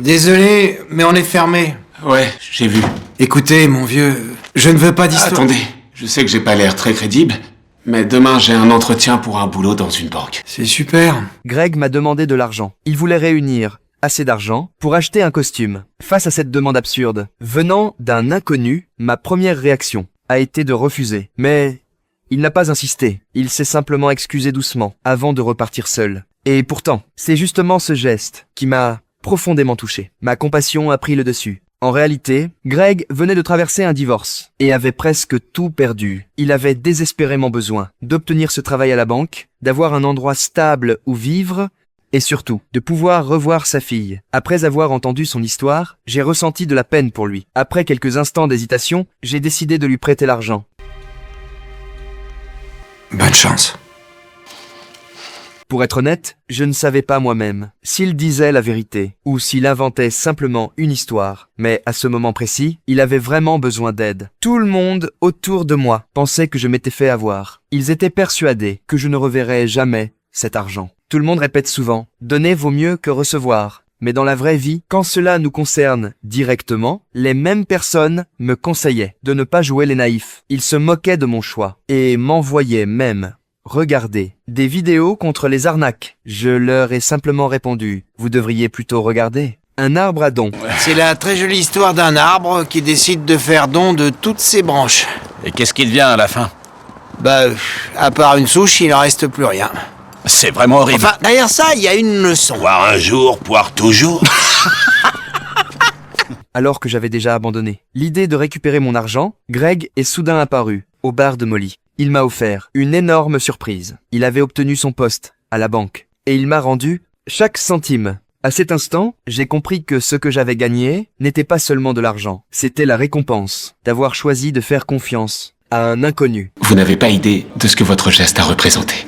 Désolé, mais on est fermé. Ouais, j'ai vu. Écoutez, mon vieux, je ne veux pas d'histoire... Attendez, je sais que j'ai pas l'air très crédible, mais demain j'ai un entretien pour un boulot dans une banque. C'est super. Greg m'a demandé de l'argent. Il voulait réunir assez d'argent pour acheter un costume. Face à cette demande absurde, venant d'un inconnu, ma première réaction a été de refuser. Mais il n'a pas insisté. Il s'est simplement excusé doucement avant de repartir seul. Et pourtant, c'est justement ce geste qui m'a profondément touché. Ma compassion a pris le dessus. En réalité, Greg venait de traverser un divorce et avait presque tout perdu. Il avait désespérément besoin d'obtenir ce travail à la banque, d'avoir un endroit stable où vivre et surtout de pouvoir revoir sa fille. Après avoir entendu son histoire, j'ai ressenti de la peine pour lui. Après quelques instants d'hésitation, j'ai décidé de lui prêter l'argent. Bonne chance. Pour être honnête, je ne savais pas moi-même s'il disait la vérité ou s'il inventait simplement une histoire. Mais à ce moment précis, il avait vraiment besoin d'aide. Tout le monde autour de moi pensait que je m'étais fait avoir. Ils étaient persuadés que je ne reverrais jamais cet argent. Tout le monde répète souvent « Donner vaut mieux que recevoir ». Mais dans la vraie vie, quand cela nous concerne directement, les mêmes personnes me conseillaient de ne pas jouer les naïfs. Ils se moquaient de mon choix et m'envoyaient même regarder des vidéos contre les arnaques. Je leur ai simplement répondu « Vous devriez plutôt regarder un arbre à don ». C'est la très jolie histoire d'un arbre qui décide de faire don de toutes ses branches. Et qu'est-ce qu'il devient à la fin? Bah, à part une souche, il n'en reste plus rien. C'est vraiment horrible. Enfin, derrière ça, il y a une leçon. Poire un jour, poire toujours. Alors que j'avais déjà abandonné l'idée de récupérer mon argent, Greg est soudain apparu au bar de Molly. Il m'a offert une énorme surprise. Il avait obtenu son poste à la banque et il m'a rendu chaque centime. À cet instant, j'ai compris que ce que j'avais gagné n'était pas seulement de l'argent, c'était la récompense d'avoir choisi de faire confiance à un inconnu. Vous n'avez pas idée de ce que votre geste a représenté.